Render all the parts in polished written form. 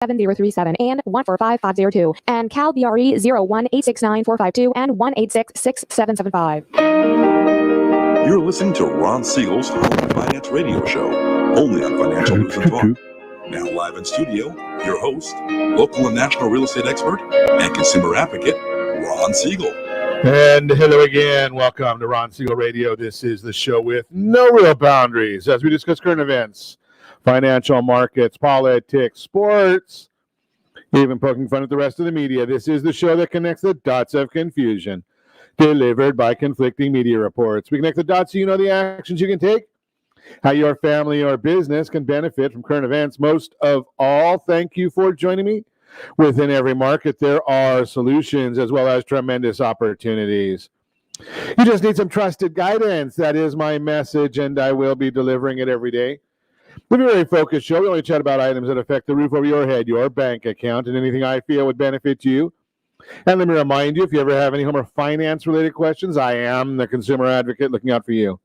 7037 and 145502 and Cal BRE 0186945 and 1866775. You're listening to Ron Siegel's Home Finance Radio Show, only on Financial News and Talk. Now live in studio, your host, local and national real estate expert and consumer advocate, Ron Siegel. And hello again. Welcome to Ron Siegel Radio. This is the show with no real boundaries as we discuss current events, financial markets, politics, sports, even poking fun at the rest of the media. This is the show that connects the dots of confusion delivered by conflicting media reports. We connect the dots so you know the actions you can take, how your family or business can benefit from current events. Most of all, thank you for joining me. Within every market, there are solutions as well as tremendous opportunities. You just need some trusted guidance. That is my message, and I will be delivering it every day. We're a very focused show. We only chat about items that affect the roof over your head, your bank account, and anything I feel would benefit you. And let me remind you, if you ever have any home or finance-related questions, I am the consumer advocate looking out for you.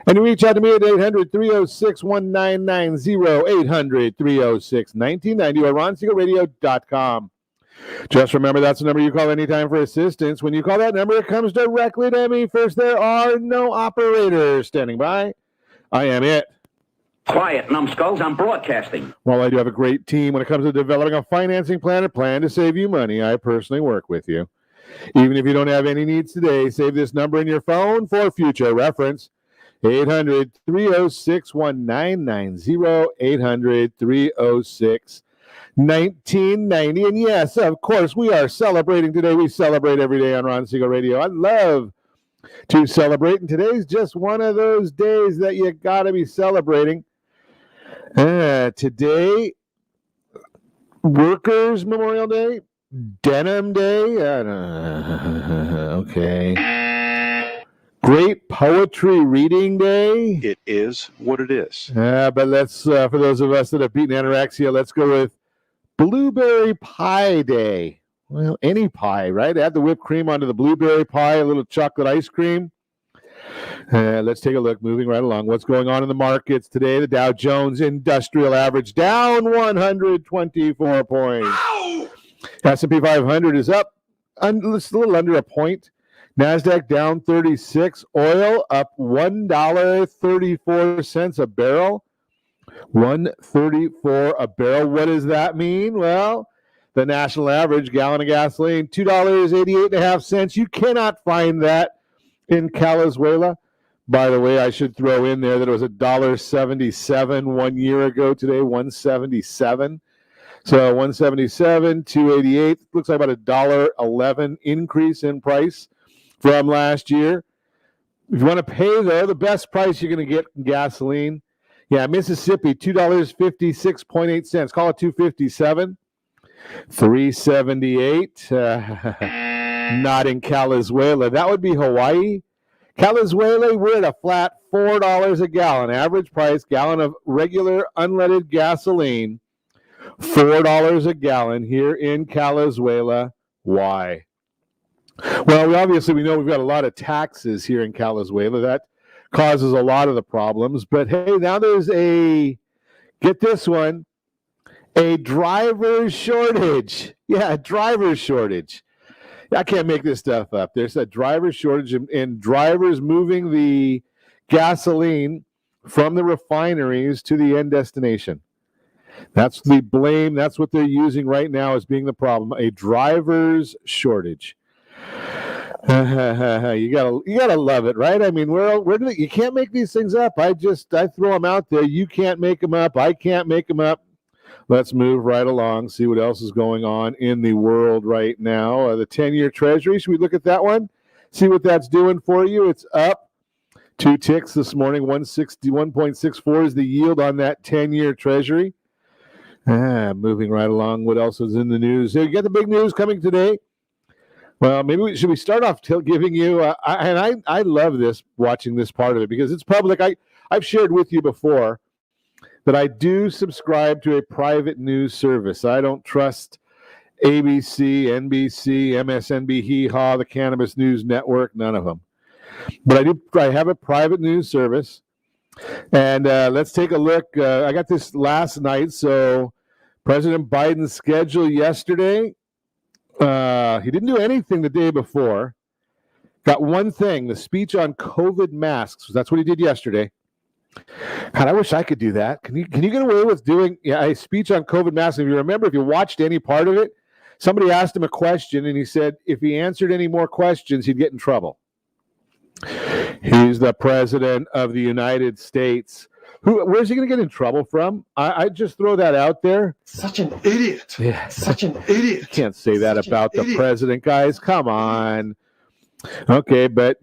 And you reach out to me at 800-306-1990, 800-306-1990, or RonSiegelRadio.com. Just remember, that's the number you call anytime for assistance. When you call that number, it comes directly to me. First, there are no operators standing by. I am it. Quiet, numbskulls, I'm broadcasting. Well, I do have a great team when it comes to developing a financing plan, a plan to save you money. I personally work with you. Even if you don't have any needs today, save this number in your phone for future reference. 800-306-1990, 800-306-1990. And yes, of course, we are celebrating today. We celebrate every day on Ron Siegel Radio. I love to celebrate, and today's just one of those days that you got to be celebrating. Today, Workers' Memorial Day, Denim Day, okay. Great Poetry Reading Day. It is what it is. But let's, for those of us that have beaten anorexia, let's go with Blueberry Pie Day. Well, any pie, right? Add the whipped cream onto the blueberry pie, a little chocolate ice cream. Let's take a look, moving right along. What's going on in the markets today? The Dow Jones Industrial Average down 124 points. Ow! S&P 500 is up a little under a point. NASDAQ down 36. Oil up $1.34 a barrel. $1.34 a barrel. What does that mean? Well, the national average gallon of gasoline, $2.88.5. You cannot find that in Venezuela. By the way, I should throw in there that it was $1.77 1 year ago. Today, $1.77. So $1.77, $2.88. Looks like about a $1.11 increase in price from last year. If you want to pay, though, the best price you're going to get in gasoline, Mississippi, $2.56.8. Call it $2.57. $3.78. Not in Venezuela. That would be Hawaii. Venezuela, we're at a flat $4 a gallon. Average price, gallon of regular unleaded gasoline, $4 a gallon here in Venezuela. Why? Well, we know we've got a lot of taxes here in Venezuela. That causes a lot of the problems. But hey, now there's get this one, a driver shortage. Yeah, driver shortage. I can't make this stuff up. There's a driver shortage and drivers moving the gasoline from the refineries to the end destination. That's the blame. That's what they're using right now as being the problem. A driver's shortage. You gotta love it, right? I mean, you can't make these things up. I throw them out there. You can't make them up. I can't make them up. Let's move right along, see what else is going on in the world right now. The 10-year Treasury, should we look at that one? See what that's doing for you? It's up 2 ticks this morning. 161.64 is the yield on that 10-year Treasury. Moving right along, what else is in the news? Here, you got the big news coming today. Well, maybe should we start off giving you, I love this, watching this part of it, because it's public. I've shared with you before that I do subscribe to a private news service. I don't trust ABC, NBC, MSNB, Hee Haw, the Cannabis News Network, none of them. But I have a private news service. And let's take a look. I got this last night, so President Biden's schedule yesterday, he didn't do anything the day before. Got one thing, the speech on COVID masks. That's what he did yesterday. God, I wish I could do that. Can you get away with doing a speech on COVID masks? If you remember, if you watched any part of it, somebody asked him a question, and he said if he answered any more questions, he'd get in trouble. He's the president of the United States. Where's he going to get in trouble from? I just throw that out there. Such an idiot. Yeah. Such an idiot. You can't say that about the president, guys. Come on. Okay, but,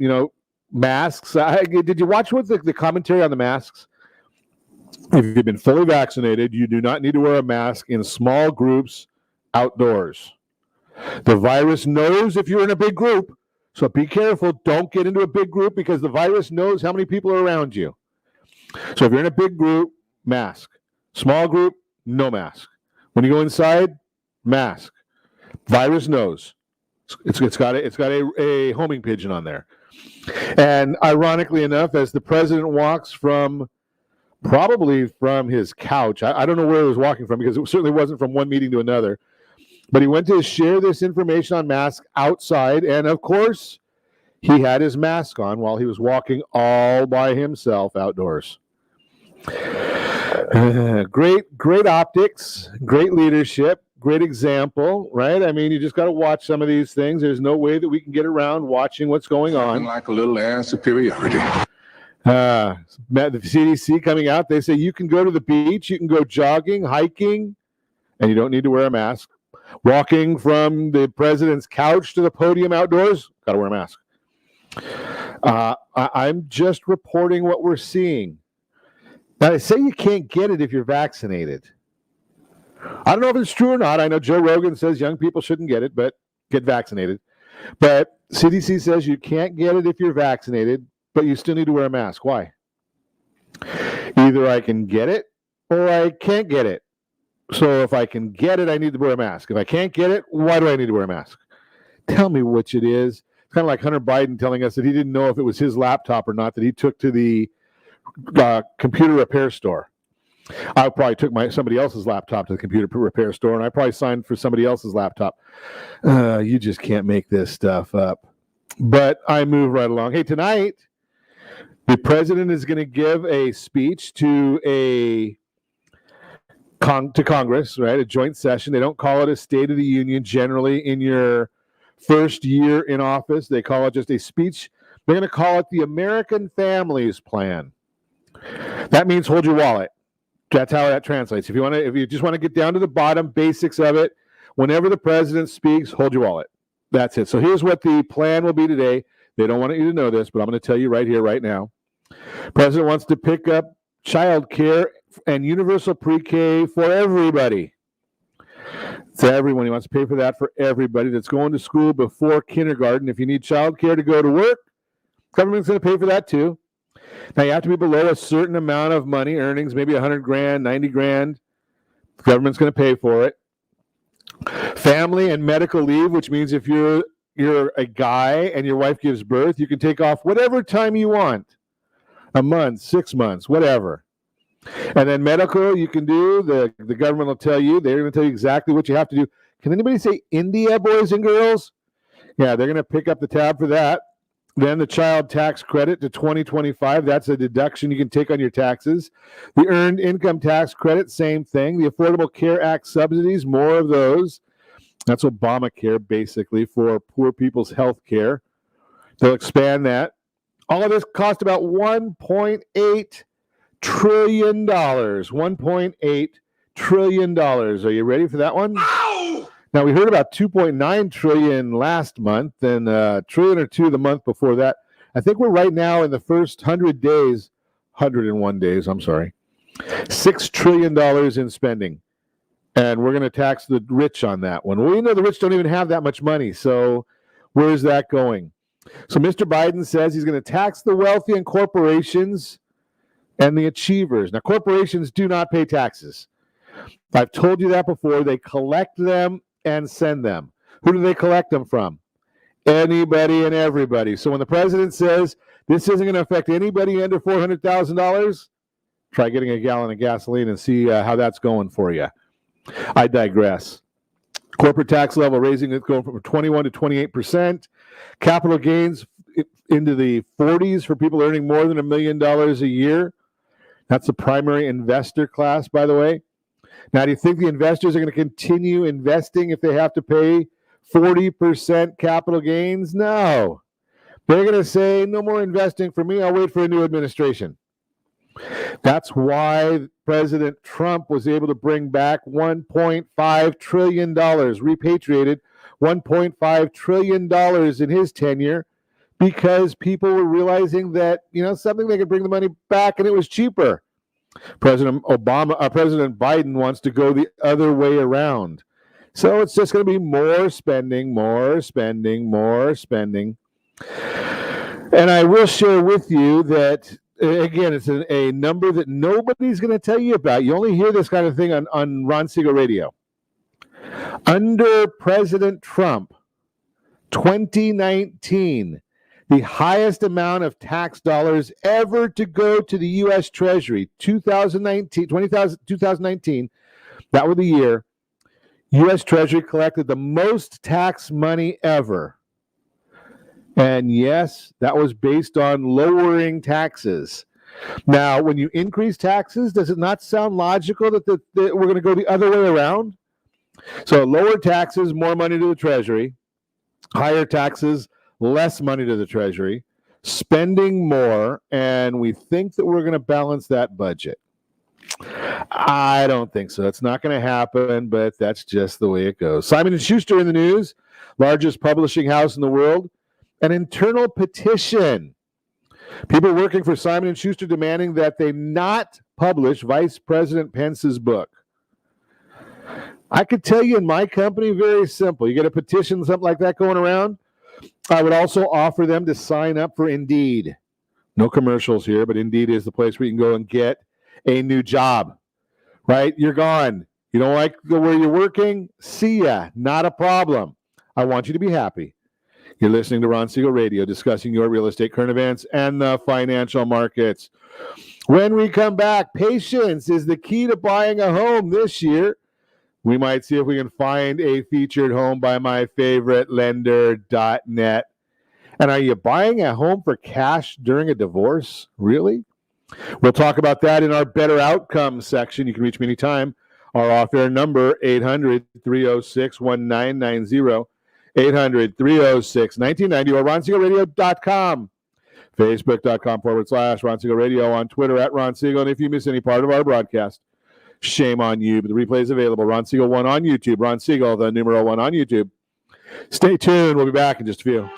masks. Did you watch what the commentary on the masks? If you've been fully vaccinated, you do not need to wear a mask in small groups outdoors. The virus knows if you're in a big group, so be careful. Don't get into a big group because the virus knows how many people are around you. So if you're in a big group, mask. Small group, no mask. When you go inside, mask. Virus knows. It's got a homing pigeon on there. And ironically enough, as the president walks probably from his couch, I don't know where he was walking from because it certainly wasn't from one meeting to another, but he went to share this information on masks outside, and of course, he had his mask on while he was walking all by himself outdoors. Great optics, great leadership, great example, right? I mean, you just got to watch some of these things. There's no way that we can get around watching what's going on. Like a little air superiority. The CDC coming out, they say you can go to the beach, you can go jogging, hiking, and you don't need to wear a mask. Walking from the president's couch to the podium outdoors, got to wear a mask. I'm just reporting what we're seeing. Now, they say you can't get it if you're vaccinated. I don't know if it's true or not. I know Joe Rogan says young people shouldn't get it, but get vaccinated. But CDC says you can't get it if you're vaccinated, but you still need to wear a mask. Why? Either I can get it or I can't get it. So if I can get it, I need to wear a mask. If I can't get it, why do I need to wear a mask? Tell me which it is. It's kind of like Hunter Biden telling us that he didn't know if it was his laptop or not that he took to the computer repair store. I probably took somebody else's laptop to the computer repair store, and I probably signed for somebody else's laptop. You just can't make this stuff up. But I move right along. Hey, tonight, the president is going to give a speech to Congress, right? A joint session. They don't call it a State of the Union generally in your first year in office. They call it just a speech. They're going to call it the American Families Plan. That means hold your wallet. That's how that translates. If you just want to get down to the bottom basics of it, whenever the president speaks, hold your wallet. That's it. So here's what the plan will be today. They don't want you to know this, but I'm going to tell you right here, right now. President wants to pick up child care and universal pre-K for everybody. To everyone. He wants to pay for that for everybody that's going to school before kindergarten. If you need child care to go to work, government's going to pay for that too. Now, you have to be below a certain amount of money, earnings, maybe $100,000, $90,000. The government's going to pay for it. Family and medical leave, which means if you're a guy and your wife gives birth, you can take off whatever time you want. A month, 6 months, whatever. And then medical, you can do, the government will tell you, they're going to tell you exactly what you have to do. Can anybody say India, boys and girls? Yeah, they're going to pick up the tab for that. Then the child tax credit to 2025, that's a deduction you can take on your taxes. The earned income tax credit, same thing. The Affordable Care Act subsidies, more of those. That's Obamacare, basically, for poor people's health care. They'll expand that. All of this cost about $1.8 trillion. $1.8 trillion. Are you ready for that one? Ow! Now, we heard about $2.9 trillion last month and $1 trillion or $2 the month before that. I think we're right now in the first 101 days, $6 trillion in spending. And we're going to tax the rich on that one. Well, the rich don't even have that much money. So where's that going? So Mr. Biden says he's going to tax the wealthy and corporations and the achievers. Now, corporations do not pay taxes. I've told you that before. They collect them and send them. Who do they collect them from? Anybody and everybody. So when the president says this isn't going to affect anybody under $400,000, try getting a gallon of gasoline and see how that's going for you. I digress. Corporate tax level raising it going from 21 to 28%. Capital gains into the 40s for people earning more than $1 million a year. That's the primary investor class, by the way. Now, do you think the investors are going to continue investing if they have to pay 40% capital gains? No. They're going to say, no more investing for me. I'll wait for a new administration. That's why President Trump was able to bring back $1.5 trillion, repatriated $1.5 trillion in his tenure, because people were realizing that, something they could bring the money back and it was cheaper. President Biden wants to go the other way around. So it's just going to be more spending, more spending, more spending. And I will share with you that, again, it's a number that nobody's going to tell you about. You only hear this kind of thing on Ron Siegel Radio. Under President Trump, 2019, the highest amount of tax dollars ever to go to the U.S. Treasury, 2019, that was the year, U.S. Treasury collected the most tax money ever. And yes, that was based on lowering taxes. Now, when you increase taxes, does it not sound logical that we're going to go the other way around? So lower taxes, more money to the Treasury. Higher taxes, less money to the Treasury. Spending more, and we think that we're going to balance that budget. I don't think so. It's not going to happen, but that's just the way it goes. Simon & Schuster in the news, largest publishing house in the world. An internal petition. People working for Simon & Schuster demanding that they not publish Vice President Pence's book. I could tell you in my company, very simple. You get a petition, something like that going around, I would also offer them to sign up for Indeed. No commercials here, but Indeed is the place where you can go and get a new job, right? You're gone. You don't like where you're working? See ya. Not a problem. I want you to be happy. You're listening to Ron Siegel Radio, discussing your real estate current events and the financial markets. When we come back, patience is the key to buying a home this year. We might see if we can find a featured home by my favorite lender.net. And are you buying a home for cash during a divorce? Really? We'll talk about that in our Better Outcomes section. You can reach me anytime. Our off-air number, 800-306-1990. 800-306-1990 or RonSiegelRadio.com. Facebook.com/Ron Siegel Radio. On Twitter @Ron Siegel. And if you miss any part of our broadcast, shame on you. But the replay is available. Ron Siegel 1 on YouTube. Ron Siegel, the numeral 1 on YouTube. Stay tuned. We'll be back in just a few.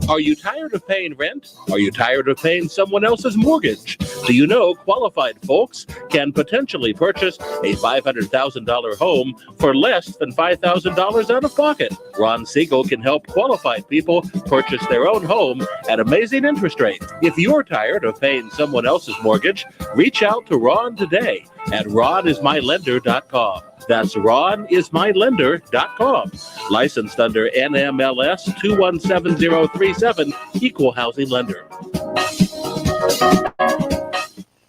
Are you tired of paying rent? Are you tired of paying someone else's mortgage? Do you know qualified folks can potentially purchase a $500,000 home for less than $5,000 out of pocket? Ron Siegel can help qualified people purchase their own home at amazing interest rates. If you're tired of paying someone else's mortgage, reach out to Ron today at ronismylender.com. That's ronismylender.com. Licensed under NMLS 217037, Equal Housing Lender.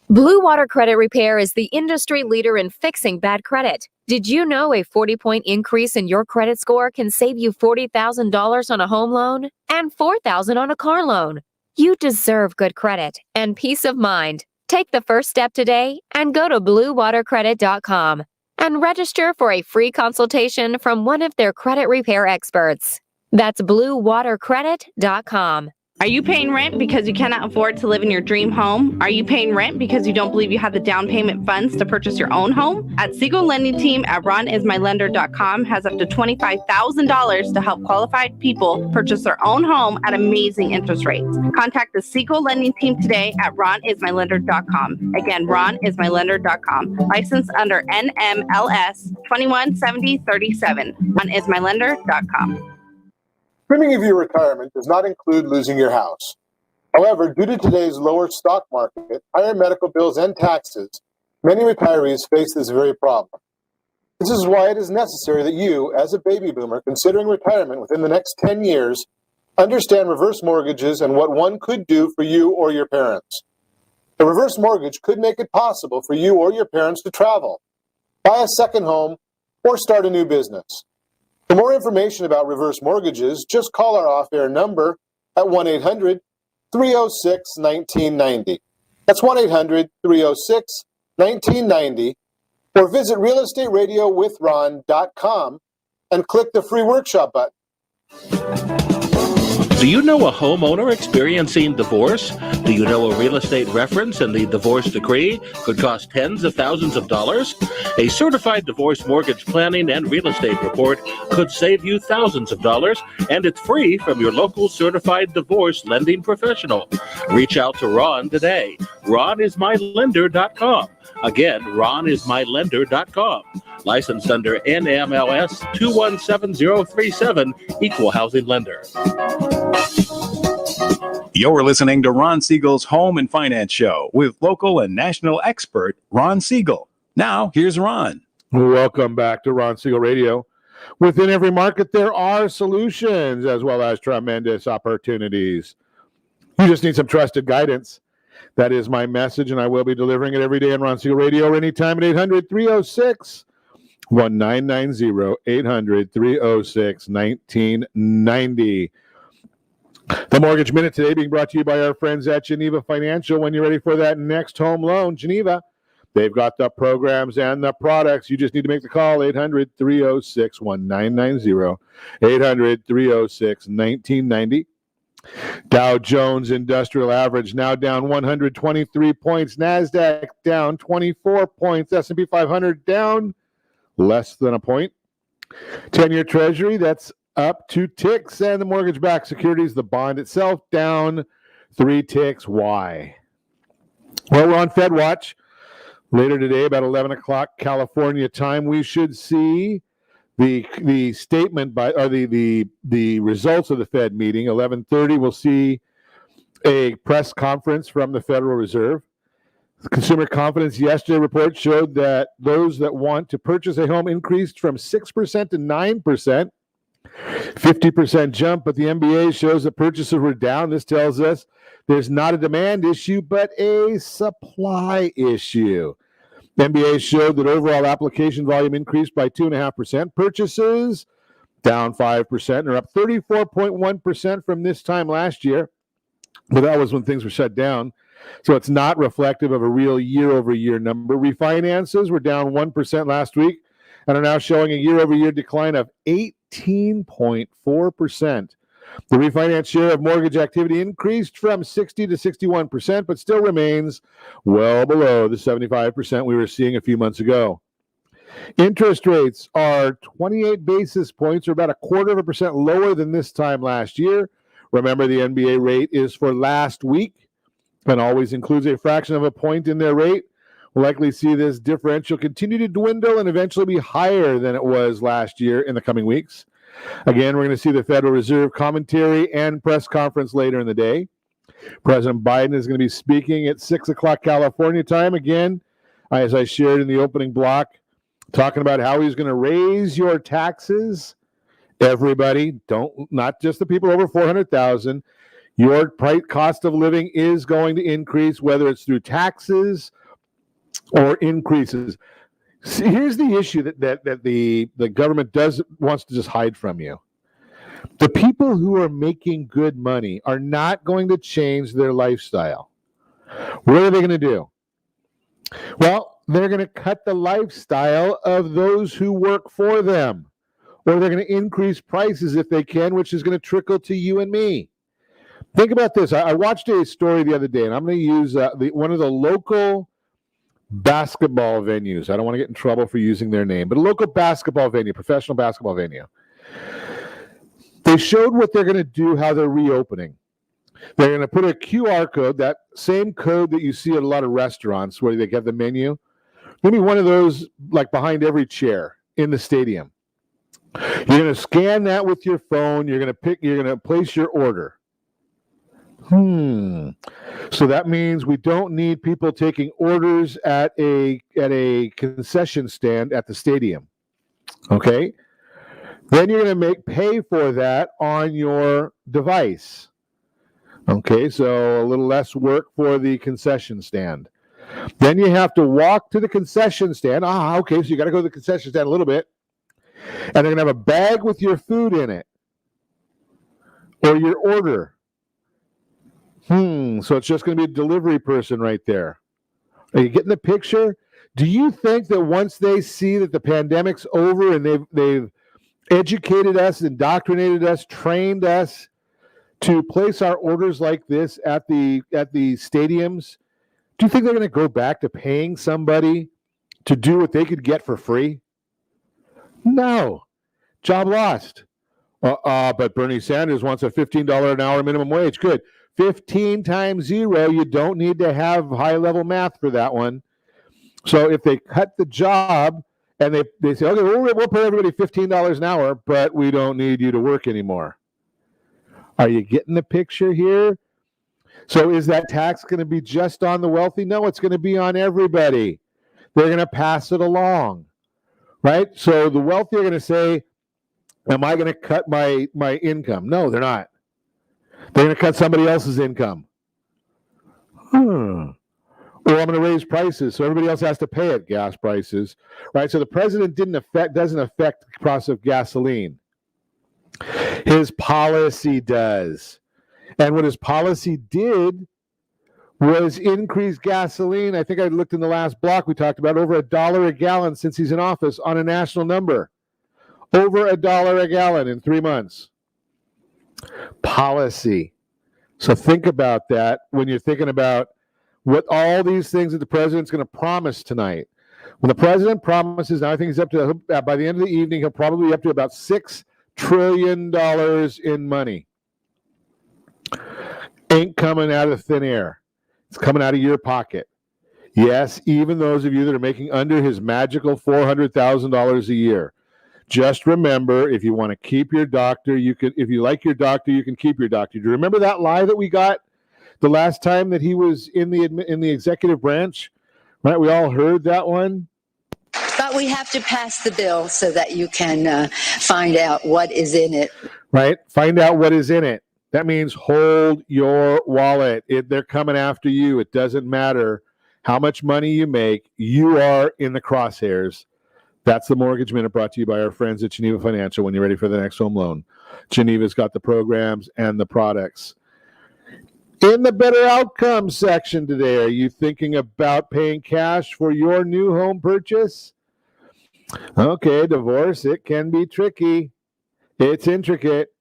Blue Water Credit Repair is the industry leader in fixing bad credit. Did you know a 40-point increase in your credit score can save you $40,000 on a home loan and $4,000 on a car loan? You deserve good credit and peace of mind. Take the first step today and go to bluewatercredit.com and register for a free consultation from one of their credit repair experts. That's bluewatercredit.com. Are you paying rent because you cannot afford to live in your dream home? Are you paying rent because you don't believe you have the down payment funds to purchase your own home? At Siegel Lending Team at ronismylender.com has up to $25,000 to help qualified people purchase their own home at amazing interest rates. Contact the Siegel Lending Team today at ronismylender.com. Again, ronismylender.com. Licensed under NMLS 217037. ronismylender.com. Dreaming of your retirement does not include losing your house. However, due to today's lower stock market, higher medical bills, and taxes, many retirees face this very problem. This is why it is necessary that you, as a baby boomer considering retirement within the next 10 years, Understand reverse mortgages and what one could do for you or your parents. A reverse mortgage could make it possible for you or your parents to travel, buy a second home, or start a new business. For more information about reverse mortgages, just call our off-air number at 1-800-306-1990. That's 1-800-306-1990, or visit realestatewithron.com and click the free workshop button. Do you know a homeowner experiencing divorce? Do you know a real estate reference and the divorce decree could cost tens of thousands of dollars? A certified divorce mortgage planning and real estate report could save you thousands of dollars, and it's free from your local certified divorce lending professional. Reach out to Ron today. RonIsMyLender.com. Again, RonIsMyLender.com. Licensed under NMLS 217037, Equal Housing Lender. You're listening to Ron Siegel's Home and Finance Show with local and national expert Ron Siegel. Now, here's Ron. Welcome back to Ron Siegel Radio. Within every market, there are solutions as well as tremendous opportunities. You just need some trusted guidance. That is my message, and I will be delivering it every day on Ron Siegel Radio or anytime at 800-306-1990, 800-306-1990. The Mortgage Minute today being brought to you by our friends at Geneva Financial. When you're ready for that next home loan, Geneva, they've got the programs and the products. You just need to make the call, 800-306-1990, 800-306-1990. Dow Jones Industrial Average now down 123 points. NASDAQ down 24 points. S&P 500 down less than a point. 10-year Treasury, that's up 2 ticks. And the mortgage-backed securities, the bond itself, down 3 ticks. Why? Well, we're on Fed Watch. Later today, about 11 o'clock California time, we should see the statement by, or the results of the Fed meeting. 11:30, we'll see a press conference from the Federal Reserve. The consumer confidence yesterday report showed that those that want to purchase a home increased from 6% to 9%, 50% jump, but the MBA shows that purchases were down. This tells us there's not a demand issue, but a supply issue. The MBA showed that overall application volume increased by 2.5%. Purchases down 5%, and are up 34.1% from this time last year. But that was when things were shut down. So it's not reflective of a real year-over-year number. Refinances were down 1% last week and are now showing a year-over-year decline of 18.4%. The refinance share of mortgage activity increased from 60 to 61%, but still remains well below the 75% we were seeing a few months ago. Interest rates are 28 basis points, or about 0.25% lower than this time last year. Remember, the NBA rate is for last week and always includes a fraction of a point in their rate. We'll likely see this differential continue to dwindle and eventually be higher than it was last year in the coming weeks. Again, we're going to see the Federal Reserve commentary and press conference later in the day. President Biden is going to be speaking at 6 o'clock California time. Again, as I shared in the opening block, talking about how he's going to raise your taxes. Everybody, not just the people over 400,000. Your cost of living is going to increase, whether it's through taxes or increases. See, here's the issue that the government wants to just hide from you. The people who are making good money are not going to change their lifestyle. What are they going to do? Well, they're going to cut the lifestyle of those who work for them, or they're going to increase prices if they can, which is going to trickle to you and me. Think about this. I watched a story the other day, and I'm going to use one of the local basketball venues. I don't want to get in trouble for using their name, but a local basketball venue, professional basketball venue. They showed what they're going to do, how they're reopening. They're going to put a QR code, that same code that you see at a lot of restaurants where they have the menu. Maybe one of those like behind every chair in the stadium. You're going to scan that with your phone. You're going to place your order. So that means we don't need people taking orders at a concession stand at the stadium. Okay? Then you're going to pay for that on your device. Okay, so a little less work for the concession stand. Then you have to walk to the concession stand. Okay, so you got to go to the concession stand a little bit. And they're going to have a bag with your food in it or your order. So it's just going to be a delivery person right there. Are you getting the picture? Do you think that once they see that the pandemic's over and they've educated us, indoctrinated us, trained us to place our orders like this at the stadiums, do you think they're going to go back to paying somebody to do what they could get for free? No. Job lost. But Bernie Sanders wants a $15 an hour minimum wage. Good. 15 times 0, you don't need to have high-level math for that one. So if they cut the job and they say, okay, we'll pay everybody $15 an hour, but we don't need you to work anymore. Are you getting the picture here? So is that tax going to be just on the wealthy? No, it's going to be on everybody. They're going to pass it along, right? So the wealthy are going to say, am I going to cut my income? No, they're not. They're going to cut somebody else's income. Or I'm going to raise prices so everybody else has to pay it, gas prices, right? So the president doesn't affect the price of gasoline. His policy does. And what his policy did was increase gasoline. I think I looked in the last block we talked about over $1 a gallon since he's in office on a national number. Over $1 a gallon in 3 months. Policy. So think about that when you're thinking about what all these things that the president's going to promise tonight. When the president promises, now I think he's up to, by the end of the evening, he'll probably be up to about $6 trillion in money. Ain't coming out of thin air. It's coming out of your pocket. Yes, even those of you that are making under his magical $400,000 a year. Just remember, if you want to keep your doctor, you can. If you like your doctor, you can keep your doctor. Do you remember that lie that we got the last time that he was in the executive branch? Right, we all heard that one. But we have to pass the bill so that you can find out what is in it. Right, find out what is in it. That means hold your wallet. They're coming after you. It doesn't matter how much money you make. You are in the crosshairs. That's the Mortgage Minute, brought to you by our friends at Geneva Financial when you're ready for the next home loan. Geneva's got the programs and the products. In the better outcomes section today, are you thinking about paying cash for your new home purchase? Okay, divorce, it can be tricky. It's intricate,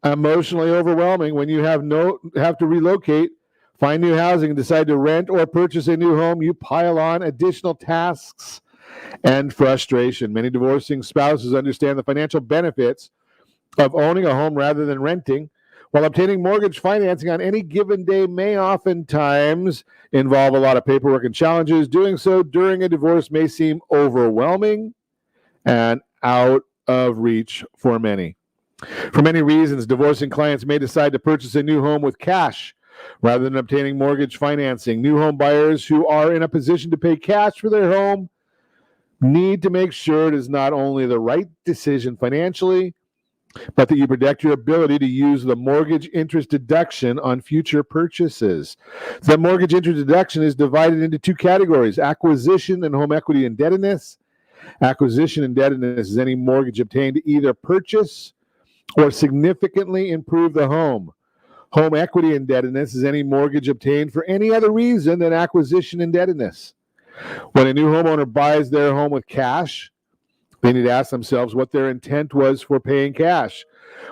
emotionally overwhelming when you have to relocate, find new housing, and decide to rent or purchase a new home. You pile on additional tasks and frustration. Many divorcing spouses understand the financial benefits of owning a home rather than renting, while obtaining mortgage financing on any given day may oftentimes involve a lot of paperwork and challenges. Doing so during a divorce may seem overwhelming and out of reach for many. For many reasons, divorcing clients may decide to purchase a new home with cash rather than obtaining mortgage financing. New home buyers who are in a position to pay cash for their home need to make sure it is not only the right decision financially, but that you protect your ability to use the mortgage interest deduction on future purchases. The mortgage interest deduction is divided into two categories: acquisition and home equity indebtedness. Acquisition indebtedness is any mortgage obtained to either purchase or significantly improve the home. Home equity indebtedness is any mortgage obtained for any other reason than acquisition indebtedness. When a new homeowner buys their home with cash, they need to ask themselves what their intent was for paying cash.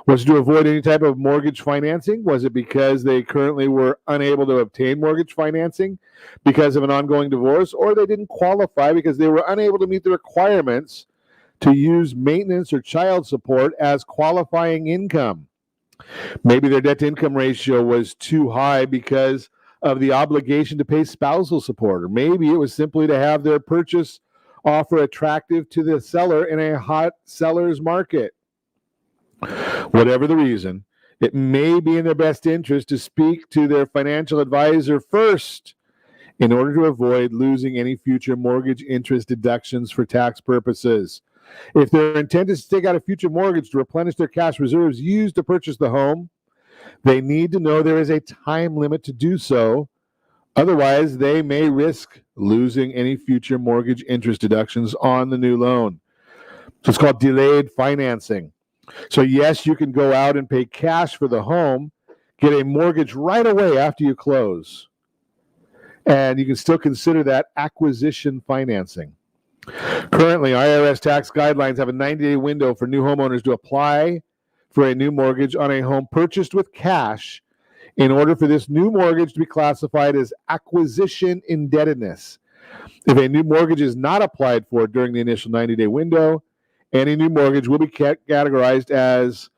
Was it to avoid any type of mortgage financing? Was it because they currently were unable to obtain mortgage financing because of an ongoing divorce? Or they didn't qualify because they were unable to meet the requirements to use maintenance or child support as qualifying income? Maybe their debt-to-income ratio was too high because of the obligation to pay spousal support. Or maybe it was simply to have their purchase offer attractive to the seller in a hot seller's market. Whatever the reason, it may be in their best interest to speak to their financial advisor first in order to avoid losing any future mortgage interest deductions for tax purposes. If their intent is to take out a future mortgage to replenish their cash reserves used to purchase the home, they need to know there is a time limit to do so. Otherwise, they may risk losing any future mortgage interest deductions on the new loan. So it's called delayed financing. So yes, you can go out and pay cash for the home, get a mortgage right away after you close. And you can still consider that acquisition financing. Currently, IRS tax guidelines have a 90-day window for new homeowners to apply for a new mortgage on a home purchased with cash in order for this new mortgage to be classified as acquisition indebtedness. If a new mortgage is not applied for during the initial 90-day window, any new mortgage will be categorized as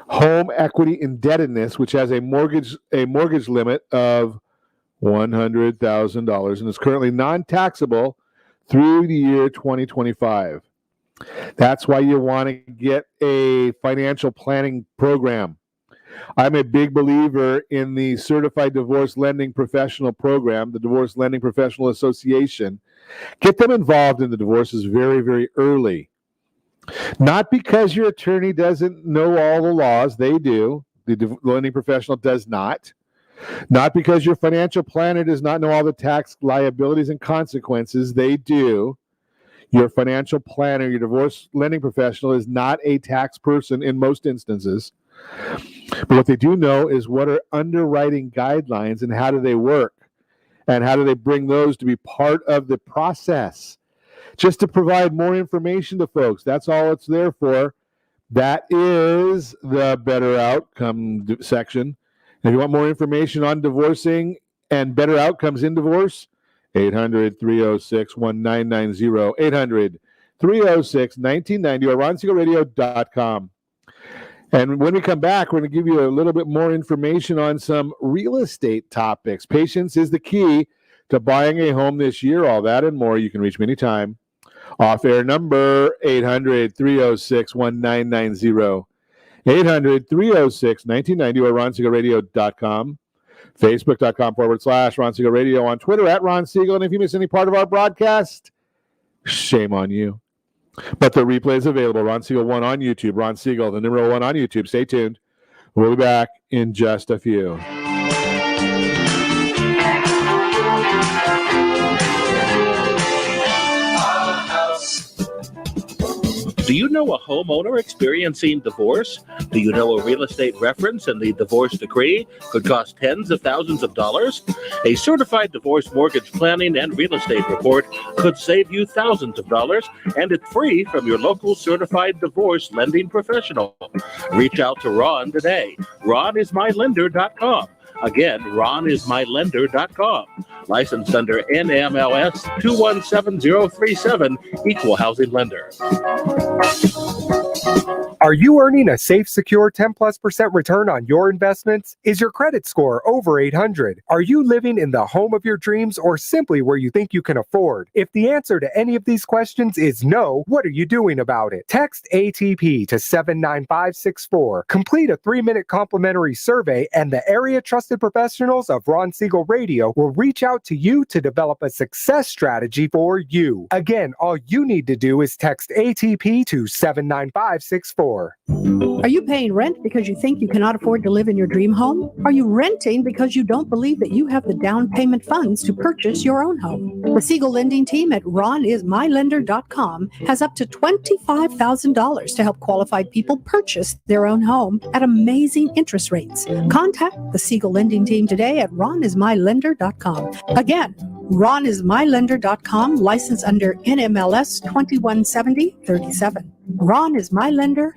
home equity indebtedness, which has a mortgage limit of $100,000 and is currently non-taxable through the year 2025. That's why you want to get a financial planning program. I'm a big believer in the Certified Divorce Lending Professional Program, the Divorce Lending Professional Association. Get them involved in the divorces very, very early. Not because your attorney doesn't know all the laws, they do. The lending professional does not. Not because your financial planner does not know all the tax liabilities and consequences, they do. Your financial planner, your divorce lending professional is not a tax person in most instances. But what they do know is what are underwriting guidelines and how do they work? And how do they bring those to be part of the process? Just to provide more information to folks. That's all it's there for. That is the better outcome section. And if you want more information on divorcing and better outcomes in divorce, 800-306-1990, 800-306-1990, or RonSiegelRadio.com. And when we come back, we're going to give you a little bit more information on some real estate topics. Patience is the key to buying a home this year. All that and more. You can reach me anytime. Off-air number, 800-306-1990, 800-306-1990, or RonSiegelRadio.com. Facebook.com/Ron Siegel Radio, on Twitter @Ron Siegel. And if you miss any part of our broadcast, shame on you. But the replay is available. Ron Siegel 1 on YouTube. Ron Siegel, the number 1 on YouTube. Stay tuned. We'll be back in just a few. Do you know a homeowner experiencing divorce? Do you know a real estate reference and the divorce decree could cost tens of thousands of dollars? A certified divorce mortgage planning and real estate report could save you thousands of dollars, and it's free from your local certified divorce lending professional. Reach out to Ron today. RonIsMyLender.com. Again, RonIsMyLender.com. Licensed under NMLS 217037, Equal Housing Lender. Are you earning a safe, secure 10+% return on your investments? Is your credit score over 800? Are you living in the home of your dreams or simply where you think you can afford? If the answer to any of these questions is no, what are you doing about it? Text ATP to 79564. Complete a 3-minute complimentary survey, and the area trusted professionals of Ron Siegel Radio will reach out to you to develop a success strategy for you. Again, all you need to do is text ATP to 79564. Are you paying rent because you think you cannot afford to live in your dream home? Are you renting because you don't believe that you have the down payment funds to purchase your own home? The Siegel lending team at RonIsMyLender.com has up to $25,000 to help qualified people purchase their own home at amazing interest rates. Contact the Siegel lending team today at RonIsMyLender.com. Again, RonIsMyLender.com, licensed under NMLS 217037. RonIsMyLender.com.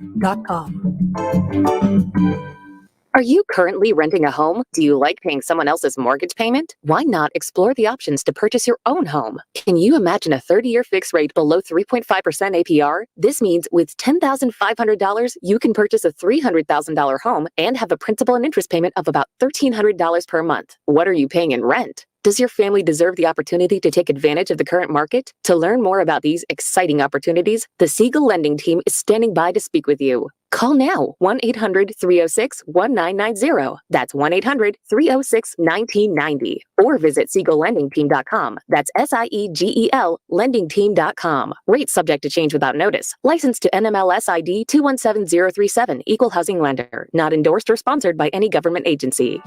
Are you currently renting a home? Do you like paying someone else's mortgage payment? Why not explore the options to purchase your own home? Can you imagine a 30-year fixed rate below 3.5% APR? This means with $10,500, you can purchase a $300,000 home and have a principal and interest payment of about $1,300 per month. What are you paying in rent? Does your family deserve the opportunity to take advantage of the current market? To learn more about these exciting opportunities, the Siegel lending team is standing by to speak with you. Call now, 1-800-306-1990. That's 1-800-306-1990. Or visit SiegelLendingTeam.com. That's SIEGEL LendingTeam.com. Rates subject to change without notice. Licensed to NMLS ID 217037. Equal housing lender. Not endorsed or sponsored by any government agency.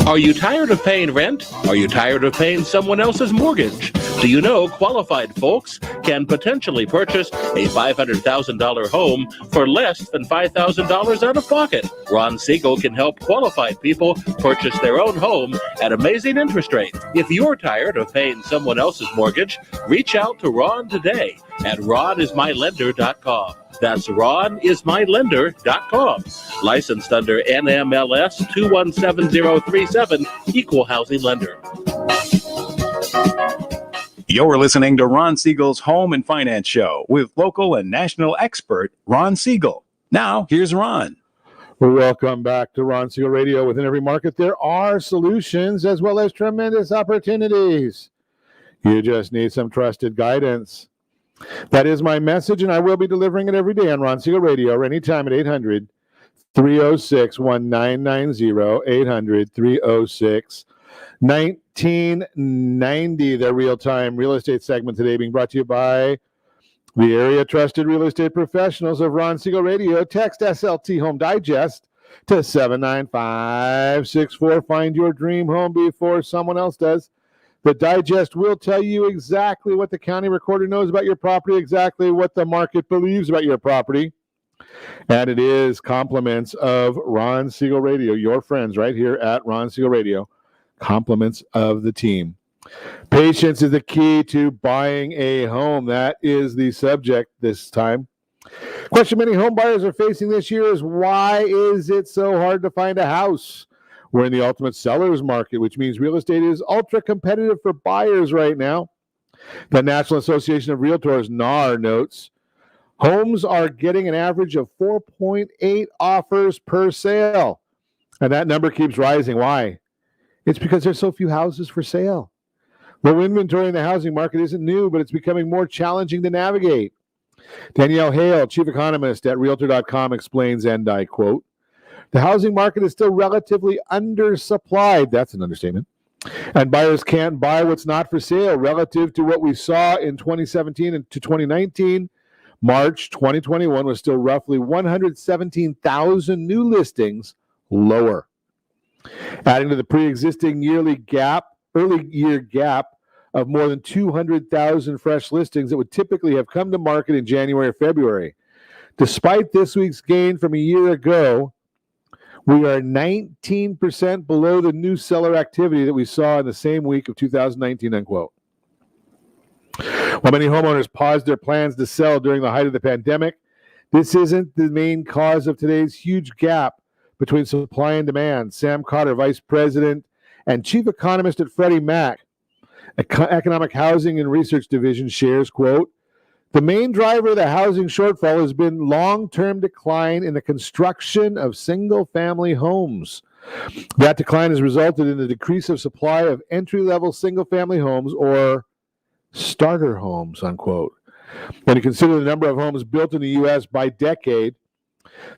Are you tired of paying rent? Are you tired of paying someone else's mortgage? Do you know qualified folks can potentially purchase a $500,000 home for less than $5,000 out of pocket? Ron Siegel can help qualified people purchase their own home at amazing interest rates. If you're tired of paying someone else's mortgage, reach out to Ron today at ronismylender.com. That's ronismylender.com. Licensed under NMLS 217037, Equal Housing Lender. You're listening to Ron Siegel's Home and Finance Show with local and national expert Ron Siegel. Now, here's Ron. Welcome back to Ron Siegel Radio. Within every market, there are solutions as well as tremendous opportunities. You just need some trusted guidance. That is my message, and I will be delivering it every day on Ron Siegel Radio or anytime at 800-306-1990, 800-306-1990. The real-time real estate segment today being brought to you by the area trusted real estate professionals of Ron Siegel Radio. Text SLT Home Digest to 79564. Find your dream home before someone else does. The digest will tell you exactly what the county recorder knows about your property, exactly what the market believes about your property. And it is compliments of Ron Siegel Radio, your friends right here at Ron Siegel Radio. Compliments of the team. Patience is the key to buying a home. That is the subject this time. Question many home buyers are facing this year is, why is it so hard to find a house? We're in the ultimate seller's market, which means real estate is ultra competitive for buyers right now. The National Association of Realtors, NAR, notes homes are getting an average of 4.8 offers per sale. And that number keeps rising. Why? It's because there's so few houses for sale. Low inventory in the housing market isn't new, but it's becoming more challenging to navigate. Danielle Hale, chief economist at Realtor.com, explains, and I quote, the housing market is still relatively undersupplied. That's an understatement. And buyers can't buy what's not for sale relative to what we saw in 2017 and to 2019. March 2021 was still roughly 117,000 new listings lower. Adding to the pre-existing early year gap of more than 200,000 fresh listings that would typically have come to market in January or February. Despite this week's gain from a year ago, we are 19% below the new seller activity that we saw in the same week of 2019, unquote. While many homeowners paused their plans to sell during the height of the pandemic, this isn't the main cause of today's huge gap between supply and demand. Sam Cotter, vice president and chief economist at Freddie Mac, Economic Housing and Research Division, shares, quote, the main driver of the housing shortfall has been long-term decline in the construction of single-family homes. That decline has resulted in the decrease of supply of entry-level single-family homes, or starter homes, unquote. When you consider the number of homes built in the U.S. by decade,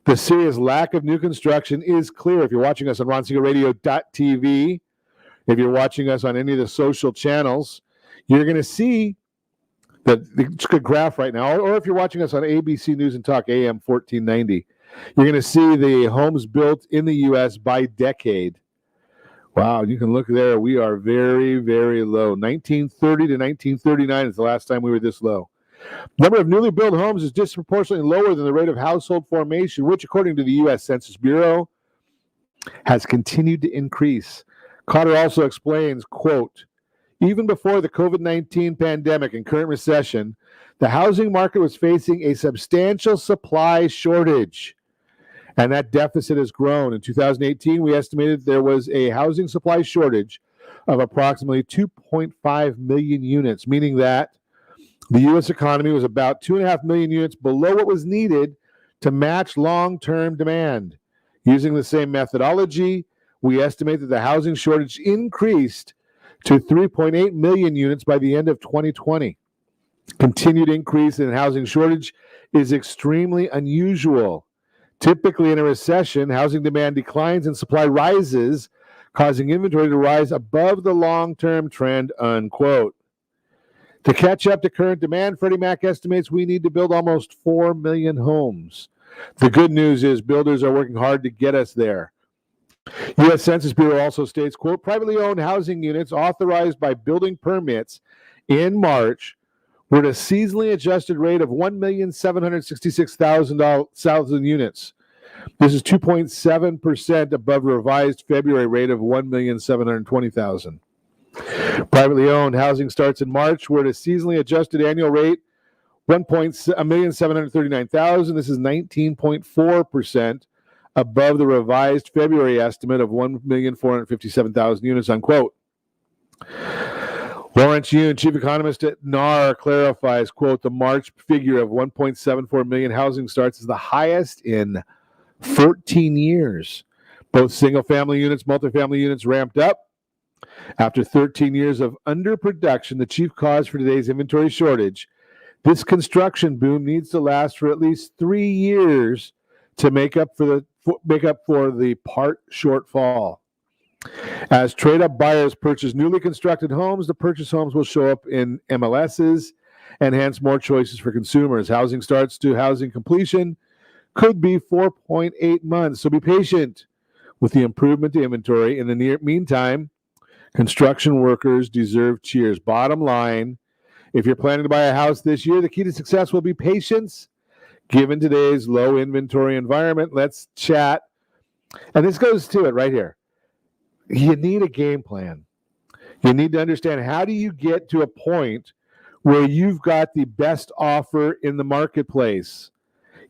the serious lack of new construction is clear. If you're watching us on RonSiegelRadio.tv, if you're watching us on any of the social channels, you're going to see the graph right now. Or if you're watching us on ABC News and Talk AM 1490, you're going to see the homes built in the U.S. by decade. Wow, you can look there. We are very, very low. 1930 to 1939 is the last time we were this low. Number of newly built homes is disproportionately lower than the rate of household formation, which, according to the U.S. Census Bureau, has continued to increase. Cotter also explains, quote, even before the COVID-19 pandemic and current recession, the housing market was facing a substantial supply shortage, and that deficit has grown. In 2018, we estimated there was a housing supply shortage of approximately 2.5 million units, meaning that the U.S. economy was about 2.5 million units below what was needed to match long-term demand. Using the same methodology, we estimate that the housing shortage increased to 3.8 million units by the end of 2020. Continued increase in housing shortage is extremely unusual. Typically, in a recession, housing demand declines and supply rises, causing inventory to rise above the long-term trend, unquote. To catch up to current demand, Freddie Mac estimates we need to build almost 4 million homes. The good news is builders are working hard to get us there. U.S. Census Bureau also states, quote, privately owned housing units authorized by building permits in March were at a seasonally adjusted rate of 1,766,000 units. This is 2.7% above the revised February rate of 1,720,000. Privately owned housing starts in March were at a seasonally adjusted annual rate 1,739,000. This is 19.4% above the revised February estimate of 1,457,000 units, unquote. Lawrence Yoon, chief economist at NAR, clarifies, quote, the March figure of 1.74 million housing starts is the highest in 14 years. Both single-family units, multifamily units ramped up. After 13 years of underproduction, the chief cause for today's inventory shortage, this construction boom needs to last for at least 3 years to make up for the part shortfall. As trade-up buyers purchase newly constructed homes, the purchase homes will show up in MLSs and hence more choices for consumers. Housing starts to housing completion could be 4.8 months, so be patient with the improvement to inventory. In the meantime, construction workers deserve cheers. Bottom line, if you're planning to buy a house this year, the key to success will be patience. Given today's low inventory environment, let's chat. And this goes to it right here. You need a game plan. You need to understand, how do you get to a point where you've got the best offer in the marketplace?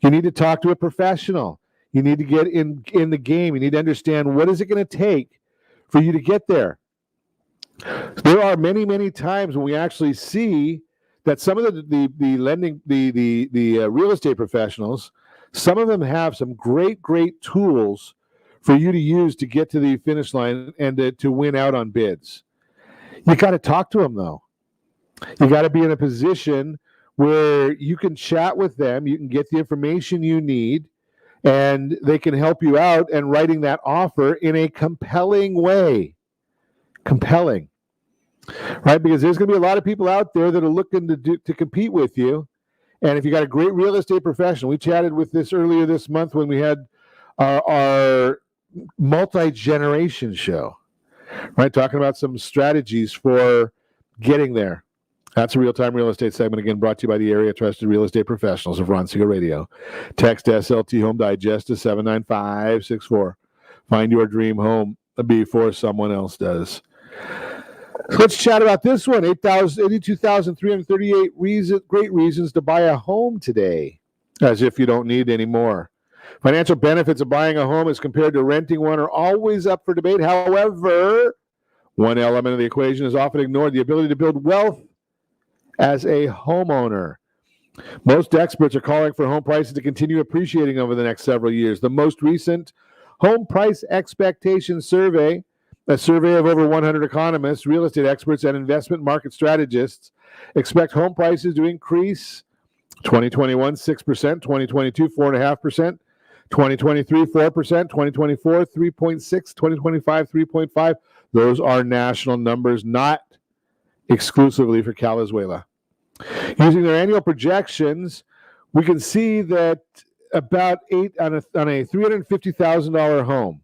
You need to talk to a professional. You need to get in the game. You need to understand, what is it going to take for you to get there? There are many, many times when we actually see that some of the real estate professionals, some of them have some great tools for you to use to get to the finish line and to win out on bids. You got to talk to them, though. You got to be in a position where you can chat with them, you can get the information you need, and they can help you out and writing that offer in a compelling way. Compelling. Right? Because there's going to be a lot of people out there that are looking to compete with you. And if you got a great real estate professional, we chatted with this earlier this month when we had our multi-generation show, right? Talking about some strategies for getting there. That's a real-time real estate segment, again, brought to you by the area trusted real estate professionals of Ron Siegel Radio. Text SLT Home Digest to 79564. Find your dream home before someone else does. So let's chat about this one. 82,338 great reasons to buy a home today, as if you don't need any more. Financial benefits of buying a home as compared to renting one are always up for debate. However, one element of the equation is often ignored: the ability to build wealth as a homeowner. Most experts are calling for home prices to continue appreciating over the next several years. The most recent Home Price Expectation Survey, a survey of over 100 economists, real estate experts, and investment market strategists, expect home prices to increase 2021, 6%, 2022, 4.5%, 2023, 4%, 2024, 3.6%, 2025, 3.5%. Those are national numbers, not exclusively for Calizuela. Using their annual projections, we can see that about $8 on a $350,000 home.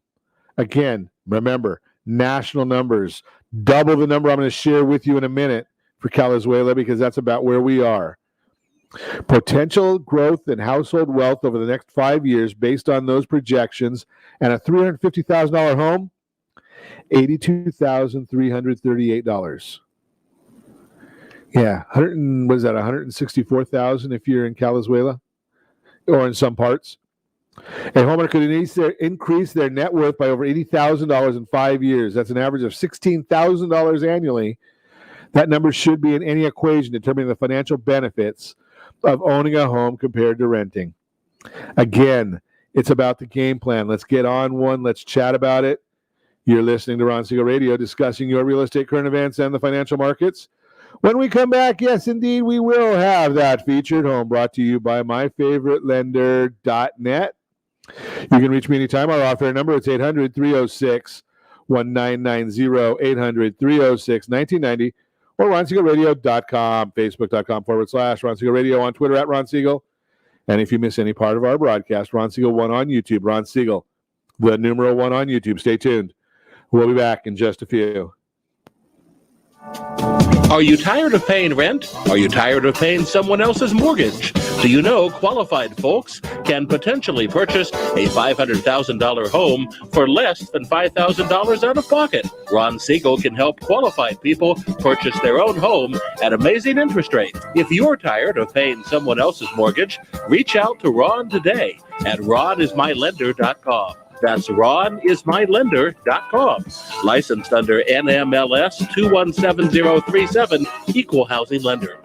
Again, remember, national numbers. Double the number I'm going to share with you in a minute for Calizuela, because that's about where we are. Potential growth in household wealth over the next 5 years based on those projections, and a $350,000 home, $82,338. Yeah, what is that? $164,000 if you're in Calizuela or in some parts. A homeowner could increase their net worth by over $80,000 in 5 years. That's an average of $16,000 annually. That number should be in any equation determining the financial benefits of owning a home compared to renting. Again, it's about the game plan. Let's get on one. Let's chat about it. You're listening to Ron Siegel Radio, discussing your real estate current events and the financial markets. When we come back, yes, indeed, we will have that featured home brought to you by myfavoritelender.net. You can reach me anytime. Our off-air number, it's 800-306-1990, 800-306-1990, or RonSiegelRadio.com, Facebook.com/Ron Siegel Radio, on Twitter at Ron Siegel. And if you miss any part of our broadcast, Ron Siegel 1 on YouTube, Ron Siegel, the numeral 1 on YouTube. Stay tuned. We'll be back in just a few. Are you tired of paying rent? Are you tired of paying someone else's mortgage? Do you know qualified folks can potentially purchase a $500,000 home for less than $5,000 out of pocket? Ron Siegel can help qualified people purchase their own home at amazing interest rates. If you're tired of paying someone else's mortgage, reach out to Ron today at ronismylender.com. That's ronismylender.com. Licensed under NMLS 217037, Equal Housing Lender.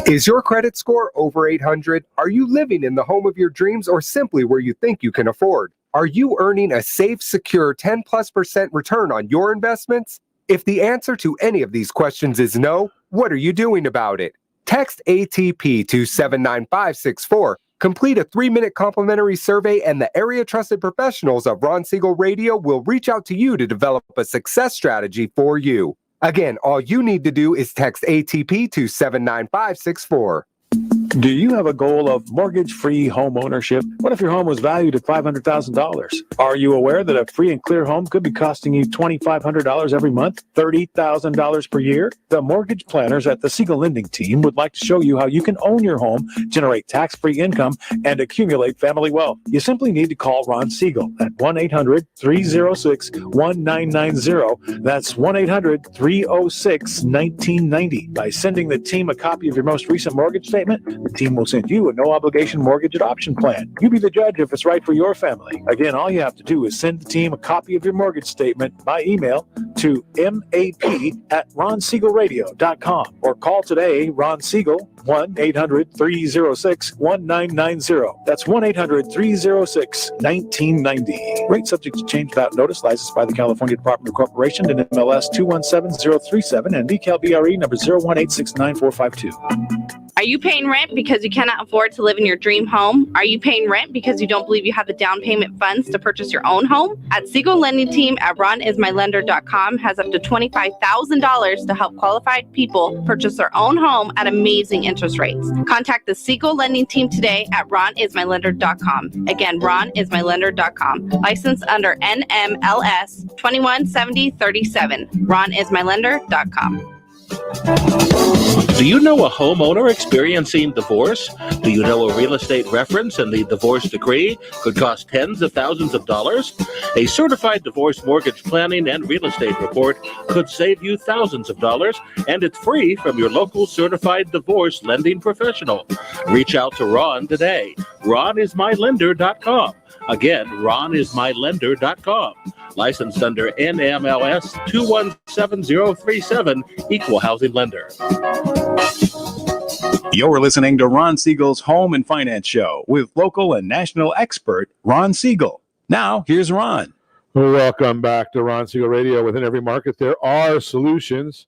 Is your credit score over 800? Are you living in the home of your dreams or simply where you think you can afford? Are you earning a safe, secure 10+% return on your investments? If the answer to any of these questions is no, what are you doing about it? Text ATP to 79564. Complete a 3-minute complimentary survey, and the area trusted professionals of Ron Siegel Radio will reach out to you to develop a success strategy for you. Again, all you need to do is text ATP to 79564. Do you have a goal of mortgage-free home ownership? What if your home was valued at $500,000? Are you aware that a free and clear home could be costing you $2,500 every month, $30,000 per year? The mortgage planners at the Siegel Lending Team would like to show you how you can own your home, generate tax-free income, and accumulate family wealth. You simply need to call Ron Siegel at 1-800-306-1990. That's 1-800-306-1990. By sending the team a copy of your most recent mortgage statement, the team will send you a no-obligation mortgage adoption plan. You be the judge if it's right for your family. Again, all you have to do is send the team a copy of your mortgage statement by email to map@ronsiegelradio.com or call today Ron Siegel 1-800-306-1990. That's 1-800-306-1990. Rate subject to change without notice. Licensed by the California Department of Corporation and MLS 217037 and BCAL number 018694552. Are you paying rent because you cannot afford to live in your dream home? Are you paying rent because you don't believe you have the down payment funds to purchase your own home? At Siegel Lending Team at ronismylender.com has up to $25,000 to help qualified people purchase their own home at amazing interest rates. Contact the Siegel Lending Team today at ronismylender.com. Again, ronismylender.com. Licensed under NMLS 217037. ronismylender.com. Do you know a homeowner experiencing divorce? Do you know a real estate reference and the divorce decree could cost tens of thousands of dollars? A certified divorce mortgage planning and real estate report could save you thousands of dollars, and it's free from your local certified divorce lending professional. Reach out to Ron today. ronismylender.com. Again, ronismylender.com. Licensed under NMLS 217037, Equal Housing Lender. You're listening to Ron Siegel's Home and Finance Show with local and national expert Ron Siegel. Now, here's Ron. Welcome back to Ron Siegel Radio. Within every market, there are solutions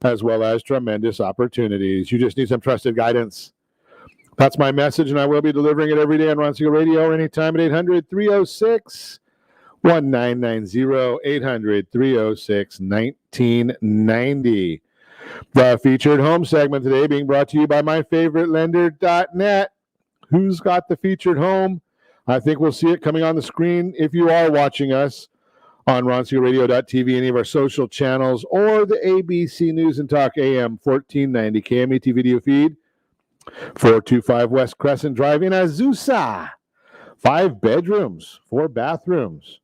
as well as tremendous opportunities. You just need some trusted guidance. That's my message, and I will be delivering it every day on Ron Siegel Radio or anytime at 800-306-1990, 800-306-1990. The featured home segment today being brought to you by myfavoritelender.net. Who's got the featured home? I think we'll see it coming on the screen if you are watching us on RonSiegelRadio.tv, any of our social channels, or the ABC News and Talk AM 1490 KMET video feed. 425 West Crescent Drive in Azusa. 5 bedrooms, 4 bathrooms.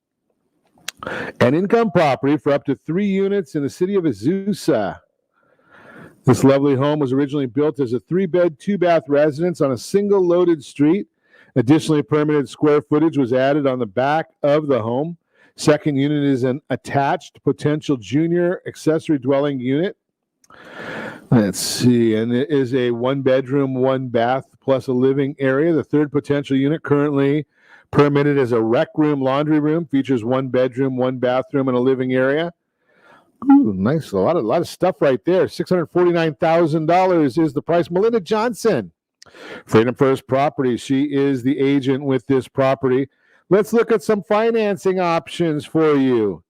An income property for up to 3 units in the city of Azusa. This lovely home was originally built as a 3-bed, 2-bath residence on a single loaded street. Additionally, permitted square footage was added on the back of the home. Second unit is an attached potential junior accessory dwelling unit. Let's see, and it is a 1-bedroom, 1-bath plus a living area. The third potential unit currently permitted as a rec room, laundry room, features 1 bedroom, 1 bathroom, and a living area. Ooh, nice. A lot of stuff right there. $649,000 is the price. Melinda Johnson, Freedom First Property. She is the agent with this property. Let's look at some financing options for you.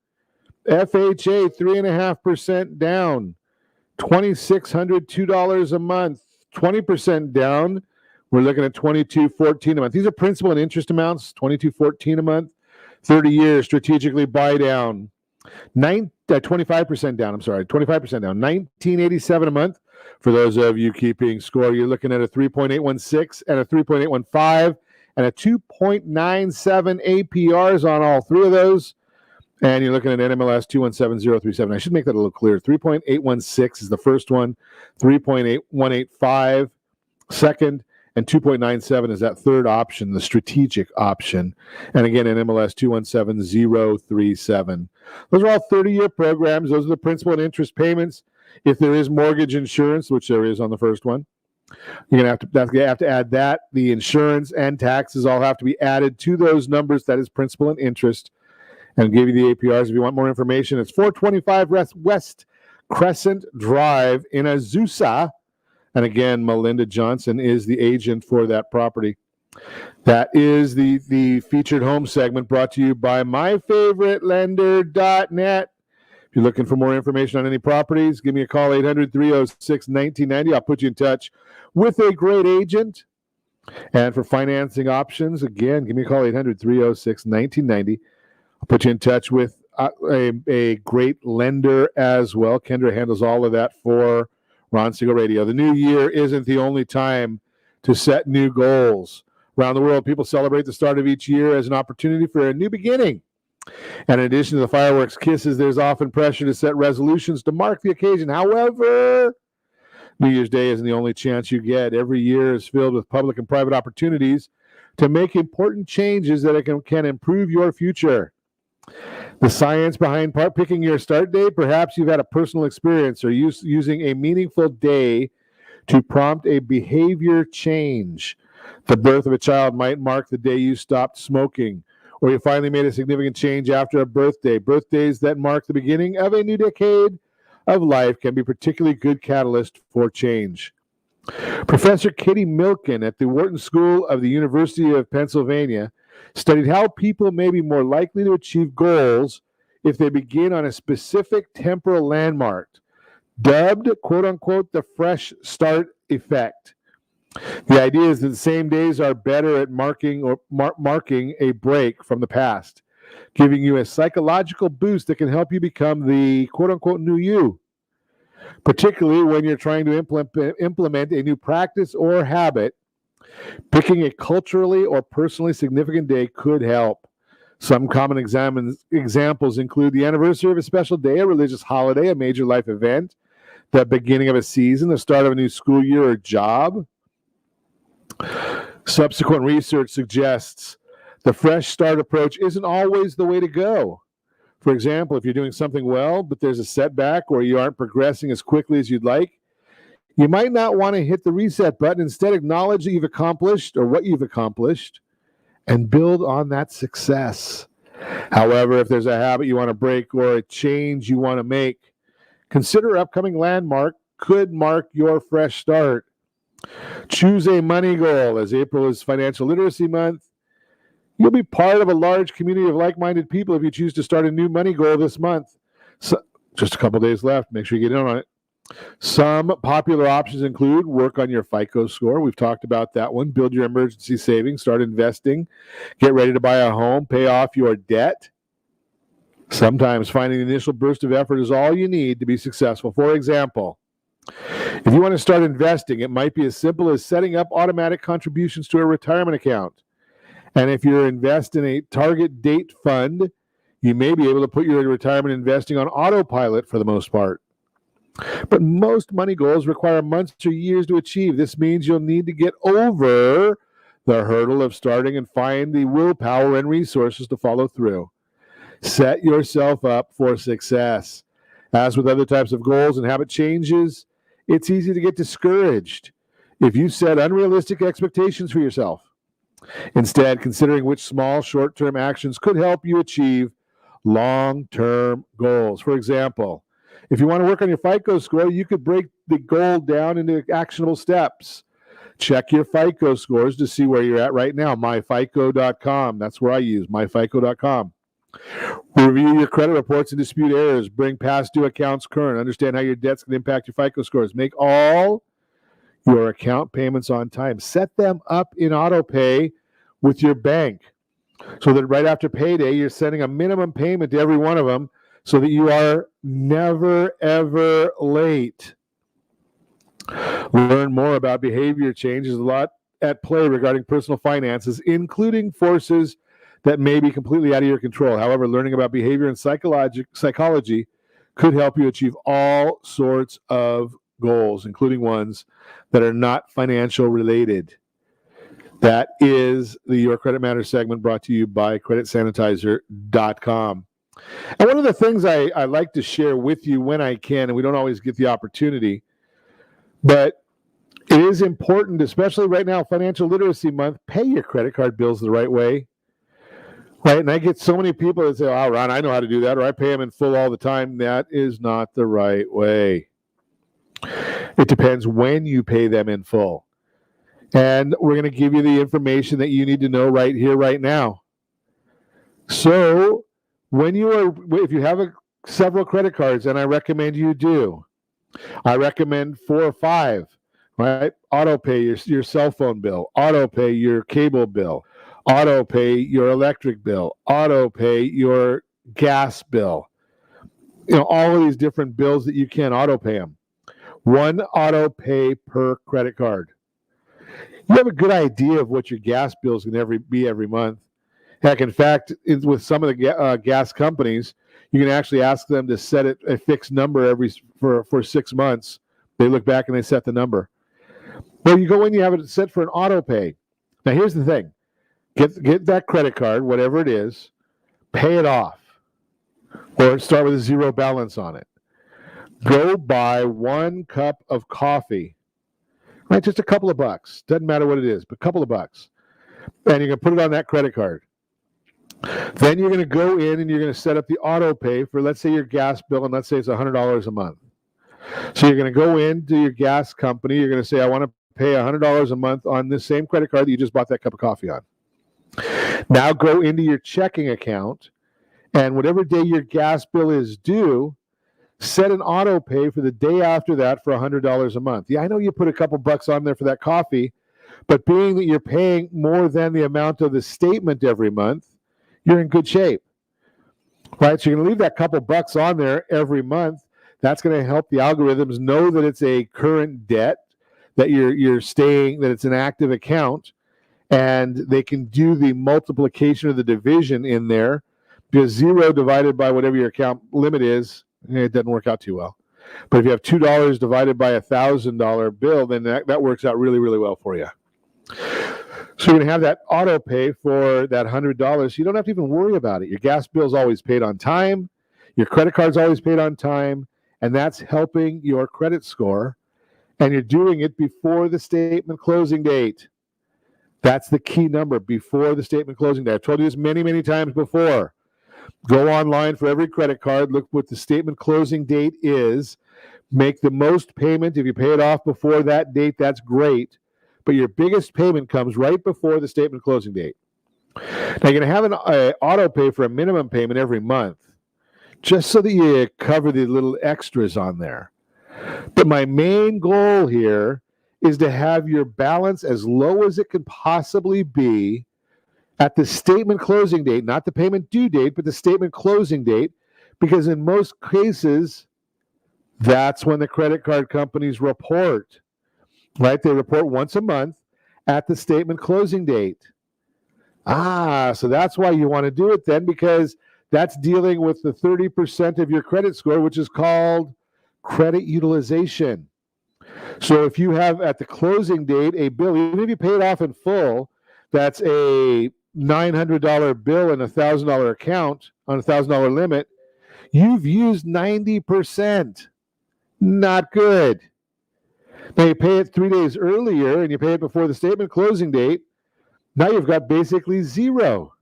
FHA, 3.5% down, $2,602 a month. 20% down, we're looking at $2,214 a month. These are principal and interest amounts, $2,214 a month. 30 years, strategically buy down. 25% down, 25% down, $1,987 a month. For those of you keeping score, you're looking at a 3.816 and a 3.815 and a 2.97 APRs on all three of those. And you're looking at NMLS 217037. I should make that a little clearer. 3.816 is the first one, 3.8185 second, and 2.97 is that third option, the strategic option. And again, NMLS 217037. Those are all 30-year programs. Those are the principal and interest payments. If there is mortgage insurance, which there is on the first one, you're going to have to add that. The insurance and taxes all have to be added to those numbers. That is principal and interest. And I'll give you the APRs if you want more information. It's 425 West Crescent Drive in Azusa. And again, Melinda Johnson is the agent for that property. That is the featured home segment brought to you by myfavouritelender.net. If you're looking for more information on any properties, give me a call, 800-306-1990. I'll put you in touch with a great agent. And for financing options, again, give me a call, 800-306-1990. I'll put you in touch with a great lender as well. Kendra handles all of that for Ron Siegel Radio. The new year isn't the only time to set new goals. Around the world, people celebrate the start of each year as an opportunity for a new beginning. And in addition to the fireworks kisses, there's often pressure to set resolutions to mark the occasion. However, New Year's Day isn't the only chance you get. Every year is filled with public and private opportunities to make important changes that can improve your future. The science behind picking your start date, perhaps you've had a personal experience or using a meaningful day to prompt a behavior change. The birth of a child might mark the day you stopped smoking, or you finally made a significant change after a birthday. Birthdays that mark the beginning of a new decade of life can be a particularly good catalyst for change. Professor Kitty Milken at the Wharton School of the University of Pennsylvania studied how people may be more likely to achieve goals if they begin on a specific temporal landmark, dubbed, quote-unquote, the fresh start effect. The idea is that the same days are better at marking a break from the past, giving you a psychological boost that can help you become the quote-unquote new you, particularly when you're trying to implement a new practice or habit. Picking a culturally or personally significant day could help. Some common examples include the anniversary of a special day, a religious holiday, a major life event, the beginning of a season, the start of a new school year or job. Subsequent research suggests the fresh start approach isn't always the way to go. For example, if you're doing something well, but there's a setback or you aren't progressing as quickly as you'd like, you might not want to hit the reset button. Instead, acknowledge that you've accomplished or what you've accomplished and build on that success. However, if there's a habit you want to break or a change you want to make, consider upcoming landmark could mark your fresh start. Choose a money goal. As April is Financial Literacy Month, you'll be part of a large community of like-minded people if you choose to start a new money goal this month. So, just a couple days left. Make sure you get in on it. Some popular options include work on your FICO score. We've talked about that one. Build your emergency savings. Start investing. Get ready to buy a home. Pay off your debt. Sometimes finding the initial burst of effort is all you need to be successful. For example, if you want to start investing, it might be as simple as setting up automatic contributions to a retirement account. And if you're investing in a target date fund, you may be able to put your retirement investing on autopilot for the most part. But most money goals require months or years to achieve. This means you'll need to get over the hurdle of starting and find the willpower and resources to follow through. Set yourself up for success. As with other types of goals and habit changes, it's easy to get discouraged if you set unrealistic expectations for yourself. Instead, considering which small, short-term actions could help you achieve long-term goals. For example, If you want to work on your FICO score, you could break the goal down into actionable steps. Check your FICO scores to see where you're at right now. myfico.com. That's where I use myfico.com. Review your credit reports and dispute errors. Bring past due accounts current. Understand how your debts can impact your FICO scores. Make all your account payments on time. Set them up in auto pay with your bank so that right after payday, you're sending a minimum payment to every one of them so that you are never, ever late. Learn more about behavior change. There's a lot at play regarding personal finances, including forces that may be completely out of your control. However, learning about behavior and psychology could help you achieve all sorts of goals, including ones that are not financial related. That is the Your Credit Matters segment brought to you by creditsanitizer.com. And one of the things I like to share with you when I can, and we don't always get the opportunity, but it is important, especially right now, Financial Literacy Month, pay your credit card bills the right way. Right? And I get so many people that say, oh, Ron, I know how to do that, or I pay them in full all the time. That is not the right way. It depends when you pay them in full. And we're going to give you the information that you need to know right here, right now. So if you have several credit cards, and I recommend you do, I recommend 4 or 5, right? Auto pay your cell phone bill, auto pay your cable bill, auto pay your electric bill, auto pay your gas bill. All of these different bills that you can auto pay them. 1 auto pay per credit card. You have a good idea of what your gas bill is going to be every month. Heck, in fact, with some of the gas companies, you can actually ask them to set it a fixed number for 6 months. They look back and they set the number. Well, you go in, you have it set for an auto pay. Now, here's the thing. Get that credit card, whatever it is, pay it off, or start with a 0 balance on it. Go buy 1 cup of coffee, right? Just a couple of bucks. Doesn't matter what it is, but a couple of bucks. And you're going to put it on that credit card. Then you're going to go in and you're going to set up the auto pay for, let's say, your gas bill, and let's say it's $100 a month. So you're going to go into your gas company. You're going to say, I want to pay $100 a month on this same credit card that you just bought that cup of coffee on. Now go into your checking account, and whatever day your gas bill is due, set an auto pay for the day after that for $100 a month. Yeah, I know you put a couple bucks on there for that coffee, but being that you're paying more than the amount of the statement every month, you're in good shape, right? So you're going to leave that couple bucks on there every month. That's going to help the algorithms know that it's a current debt, that you're staying, that it's an active account, and they can do the multiplication or the division in there, because 0 divided by whatever your account limit is, it doesn't work out too well. But if you have $2 divided by $1,000 bill, then that works out really, really well for you. So you're going to have that auto pay for that $100. You don't have to even worry about it. Your gas bill is always paid on time. Your credit card's always paid on time. And that's helping your credit score. And you're doing it before the statement closing date. That's the key number, before the statement closing date. I've told you this many, many times before. Go online for every credit card. Look what the statement closing date is. Make the most payment. If you pay it off before that date, that's great. But your biggest payment comes right before the statement closing date. Now, you're going to have an auto pay for a minimum payment every month, just so that you cover the little extras on there. But my main goal here is to have your balance as low as it can possibly be at the statement closing date, not the payment due date, but the statement closing date, because in most cases, that's when the credit card companies report, right? They report once a month at the statement closing date. So that's why you want to do it then, because that's dealing with the 30% of your credit score, which is called credit utilization. So if you have at the closing date a bill, even if you pay it off in full, that's a $900 bill and a $1,000 account on a $1,000 limit, you've used 90%. Not good. Now you pay it 3 days earlier and you pay it before the statement closing date. Now you've got basically 0.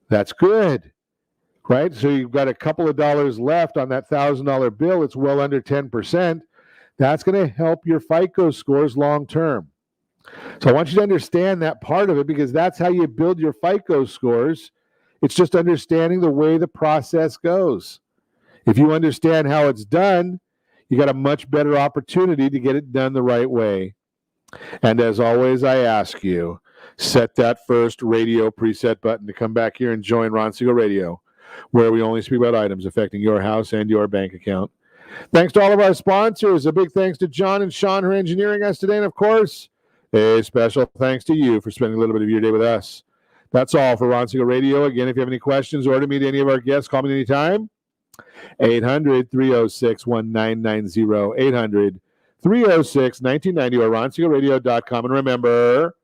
That's good. right? So you've got a couple of dollars left on that $1,000 bill. It's well under 10%. That's going to help your FICO scores long term. So I want you to understand that part of it, because that's how you build your FICO scores. It's just understanding the way the process goes. If you understand how it's done, you got a much better opportunity to get it done the right way. And as always, I ask you, set that first radio preset button to come back here and join Ron Siegel Radio, where we only speak about items affecting your house and your bank account. Thanks to all of our sponsors. A big thanks to John and Sean who are engineering us today. And of course, a special thanks to you for spending a little bit of your day with us. That's all for Ron Siegel Radio. Again, if you have any questions or to meet any of our guests, call me anytime. 800-306-1990. 800-306-1990 or ronsiegelradio.com. And remember,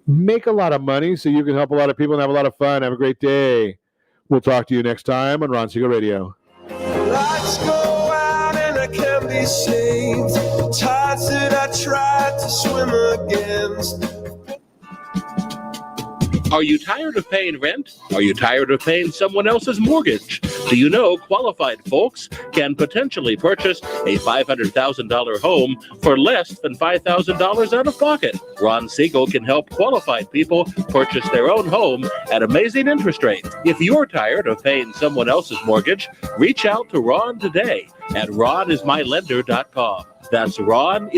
make a lot of money so you can help a lot of people and have a lot of fun. Have a great day. We'll talk to you next time on Ron Siegel Radio. Lights go out and I can be saved. Tides that I tried to swim against. Are you tired of paying rent? Are you tired of paying someone else's mortgage? Do you know qualified folks can potentially purchase a $500,000 home for less than $5,000 out of pocket? Ron Siegel can help qualified people purchase their own home at amazing interest rates. If you're tired of paying someone else's mortgage, reach out to Ron today at ronismylender.com. That's ronismylender.com.